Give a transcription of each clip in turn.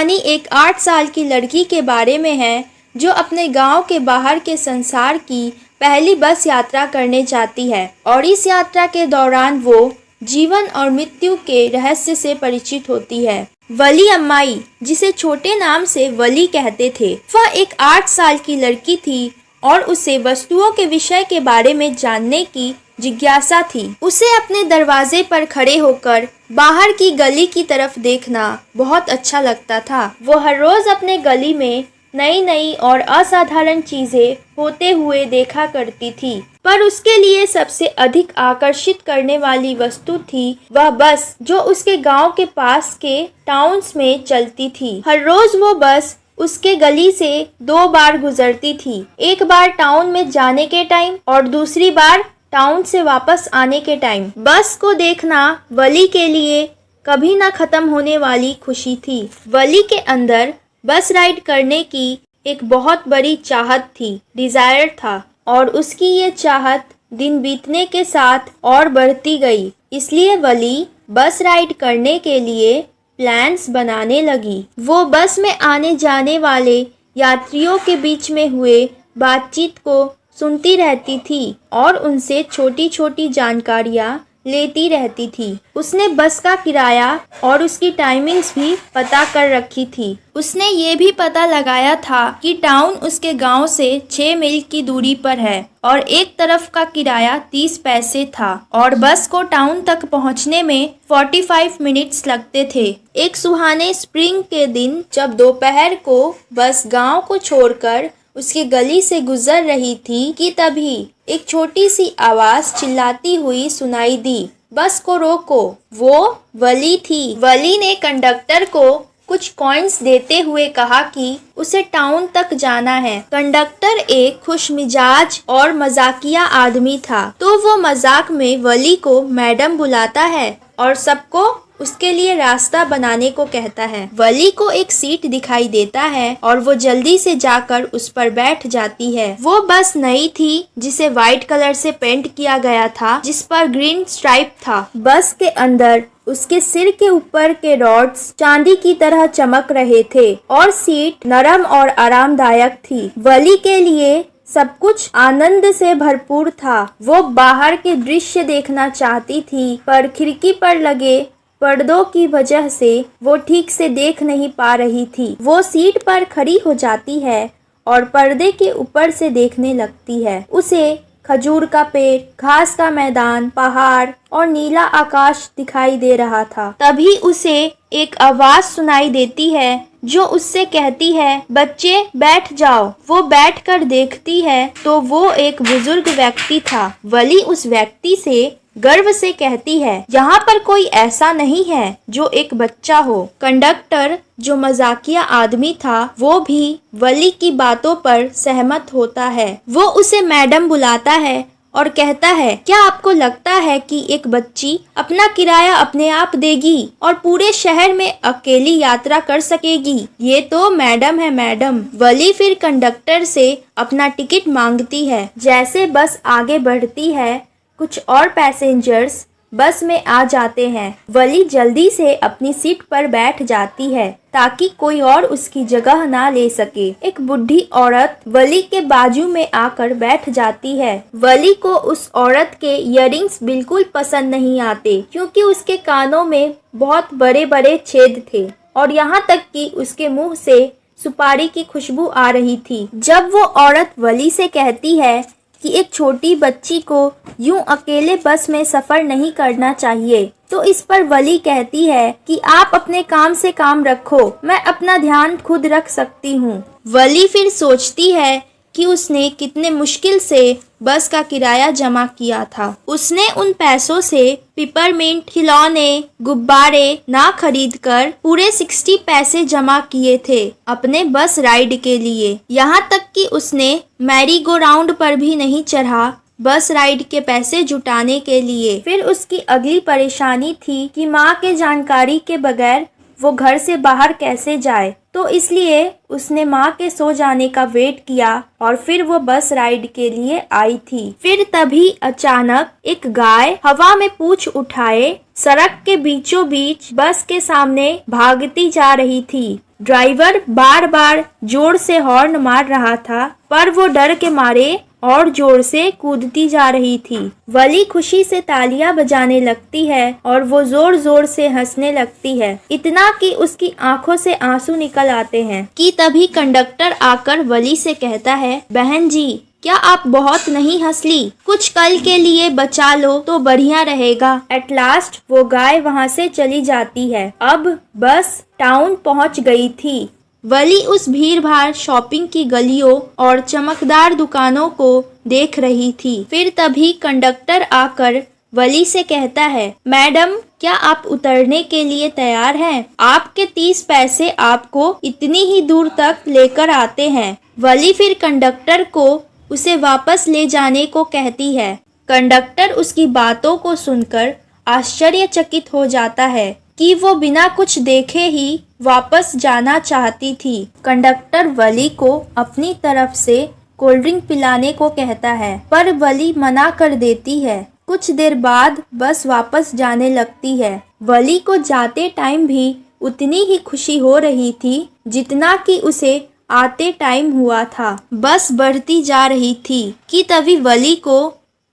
कहानी एक 8 साल की लड़की के बारे में है जो अपने गांव के बाहर के संसार की पहली बस यात्रा करने जाती है और इस यात्रा के दौरान वो जीवन और मृत्यु के रहस्य से परिचित होती है। वली अम्माई, जिसे छोटे नाम से वली कहते थे, वह एक 8 साल की लड़की थी और उसे वस्तुओं के विषय के बारे में जानने की जिज्ञासा थी। उसे अपने दरवाजे पर खड़े होकर बाहर की गली की तरफ देखना बहुत अच्छा लगता था। वो हर रोज अपने गली में नई नई और असाधारण चीजें होते हुए देखा करती थी, पर उसके लिए सबसे अधिक आकर्षित करने वाली वस्तु थी वह बस जो उसके गांव के पास के टाउन्स में चलती थी। हर रोज वो बस उसके गली से 2 बार गुजरती थी, एक बार टाउन में जाने के टाइम और दूसरी बार टाउन से वापस आने के टाइम। बस को देखना वली के लिए कभी न खत्म होने वाली खुशी थी। वली के अंदर बस राइड करने की एक बहुत बड़ी चाहत थी, डिजायर था, और उसकी ये चाहत दिन बीतने के साथ और बढ़ती गई। इसलिए वली बस राइड करने के लिए प्लान्स बनाने लगी। वो बस में आने जाने वाले यात्रियों के बीच में हुए बातचीत को सुनती रहती थी और उनसे छोटी छोटी जानकारियाँ लेती रहती थी। उसने बस का किराया और उसकी टाइमिंग्स भी पता कर रखी थी। उसने ये भी पता लगाया था कि टाउन उसके गांव से 6 मील की दूरी पर है और एक तरफ का किराया 30 पैसे था और बस को टाउन तक पहुंचने में 45 मिनट्स लगते थे। एक सुहाने स्प्रिंग के दिन जब दोपहर को बस गांव को छोड़कर उसकी गली से गुजर रही थी कि तभी एक छोटी सी आवाज चिल्लाती हुई सुनाई दी, बस को रोको। वो वली थी। वली ने कंडक्टर को कुछ कॉइन्स देते हुए कहा कि उसे टाउन तक जाना है। कंडक्टर एक खुशमिजाज और मजाकिया आदमी था, तो वो मजाक में वली को मैडम बुलाता है और सबको उसके लिए रास्ता बनाने को कहता है। वली को एक सीट दिखाई देता है और वो जल्दी से जाकर उस पर बैठ जाती है। वो बस नई थी जिसे व्हाइट कलर से पेंट किया गया था, जिस पर ग्रीन स्ट्राइप था। बस के अंदर उसके सिर के ऊपर के रॉड्स चांदी की तरह चमक रहे थे और सीट नरम और आरामदायक थी। वली के लिए सब कुछ आनंद से भरपूर था। वो बाहर के दृश्य देखना चाहती थी, पर खिड़की पर लगे पर्दों की वजह से वो ठीक से देख नहीं पा रही थी। वो सीट पर खड़ी हो जाती है और पर्दे के ऊपर से देखने लगती है। उसे खजूर का पेड़, घास का मैदान, पहाड़ और नीला आकाश दिखाई दे रहा था। तभी उसे एक आवाज सुनाई देती है जो उससे कहती है, बच्चे बैठ जाओ। वो बैठकर देखती है तो वो एक बुजुर्ग व्यक्ति था। वली उस व्यक्ति से गर्व से कहती है, यहाँ पर कोई ऐसा नहीं है जो एक बच्चा हो। कंडक्टर, जो मजाकिया आदमी था, वो भी वली की बातों पर सहमत होता है। वो उसे मैडम बुलाता है और कहता है, क्या आपको लगता है कि एक बच्ची अपना किराया अपने आप देगी और पूरे शहर में अकेली यात्रा कर सकेगी? ये तो मैडम है मैडम। वली फिर कंडक्टर से अपना टिकट मांगती है। जैसे बस आगे बढ़ती है, कुछ और पैसेंजर्स बस में आ जाते हैं। वली जल्दी से अपनी सीट पर बैठ जाती है ताकि कोई और उसकी जगह ना ले सके। एक बूढ़ी औरत वली के बाजू में आकर बैठ जाती है। वली को उस औरत के इयररिंग्स बिल्कुल पसंद नहीं आते क्योंकि उसके कानों में बहुत बड़े बड़े छेद थे और यहाँ तक कि उसके मुंह से सुपारी की खुशबू आ रही थी। जब वो औरत वली से कहती है कि एक छोटी बच्ची को यूं अकेले बस में सफर नहीं करना चाहिए, तो इस पर वली कहती है कि आप अपने काम से काम रखो, मैं अपना ध्यान खुद रख सकती हूँ। वली फिर सोचती है कि उसने कितने मुश्किल से बस का किराया जमा किया था। उसने उन पैसों से पिपरमिंट, खिलौने, गुब्बारे ना खरीदकर पूरे 60 पैसे जमा किए थे अपने बस राइड के लिए। यहाँ तक कि उसने मैरी गो राउंड पर भी नहीं चढ़ा बस राइड के पैसे जुटाने के लिए। फिर उसकी अगली परेशानी थी कि माँ के जानकारी के बगैर वो घर से बाहर कैसे जाए, तो इसलिए उसने माँ के सो जाने का वेट किया और फिर वो बस राइड के लिए आई थी। फिर तभी अचानक एक गाय हवा में पूंछ उठाए सड़क के बीचों बीच बस के सामने भागती जा रही थी। ड्राइवर बार बार जोर से हॉर्न मार रहा था, पर वो डर के मारे और जोर से कूदती जा रही थी। वली खुशी से तालियां बजाने लगती है और वो जोर जोर से हंसने लगती है, इतना कि उसकी आंखों से आंसू निकल आते हैं। कि तभी कंडक्टर आकर वली से कहता है, बहन जी, क्या आप बहुत नहीं हंस ली? कुछ कल के लिए बचा लो तो बढ़िया रहेगा। एट लास्ट वो गाय वहाँ से चली जाती है। अब बस टाउन पहुँच गई थी। वली उस भीड़ भाड़ शॉपिंग की गलियों और चमकदार दुकानों को देख रही थी। फिर तभी कंडक्टर आकर वली से कहता है, मैडम, क्या आप उतरने के लिए तैयार हैं? आपके 30 पैसे आपको इतनी ही दूर तक लेकर आते हैं। वली फिर कंडक्टर को उसे वापस ले जाने को कहती है। कंडक्टर उसकी बातों को सुनकर आश्चर्यचकित हो जाता है कि वो बिना कुछ देखे ही वापस जाना चाहती थी। कंडक्टर वली को अपनी तरफ से कोल्ड ड्रिंक पिलाने को कहता है, पर वली मना कर देती है। कुछ देर बाद बस वापस जाने लगती है। वली को जाते टाइम भी उतनी ही खुशी हो रही थी जितना कि उसे आते टाइम हुआ था। बस बढ़ती जा रही थी कि तभी वली को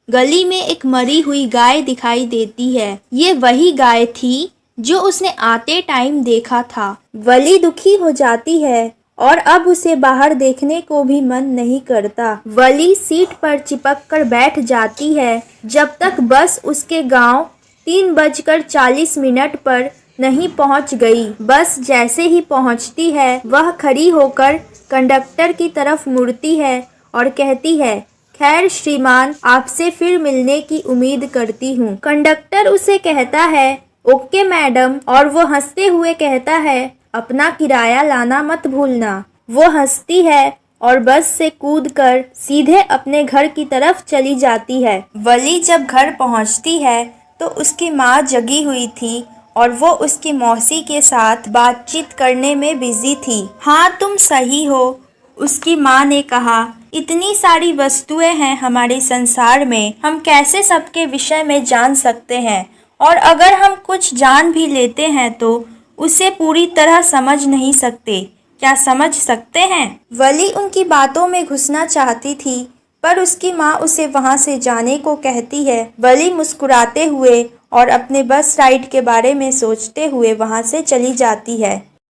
गली में एक मरी हुई गाय दिखाई देती है। ये वही गाय थी जो उसने आते टाइम देखा था। वली दुखी हो जाती है और अब उसे बाहर देखने को भी मन नहीं करता। वली सीट पर चिपक कर बैठ जाती है जब तक बस उसके गांव 3:40 पर नहीं पहुंच गई। बस जैसे ही पहुंचती है, वह खड़ी होकर कंडक्टर की तरफ मुड़ती है और कहती है, खैर श्रीमान, आपसे फिर मिलने की उम्मीद करती हूँ। कंडक्टर उसे कहता है, ओके मैडम, और वो हंसते हुए कहता है, अपना किराया लाना मत भूलना। वो हंसती है और बस से कूदकर सीधे अपने घर की तरफ चली जाती है। वली जब घर पहुंचती है तो उसकी माँ जगी हुई थी और वो उसकी मौसी के साथ बातचीत करने में बिजी थी। हाँ, तुम सही हो, उसकी माँ ने कहा, इतनी सारी वस्तुएं हैं हमारे संसार में, हम कैसे सबके विषय में जान सकते हैं, और अगर हम कुछ जान भी लेते हैं तो उसे पूरी तरह समझ नहीं सकते। क्या समझ सकते हैं? वली उनकी बातों में घुसना चाहती थी, पर उसकी माँ उसे वहाँ से जाने को कहती है। वली मुस्कुराते हुए और अपने बस राइड के बारे में सोचते हुए वहाँ से चली जाती है।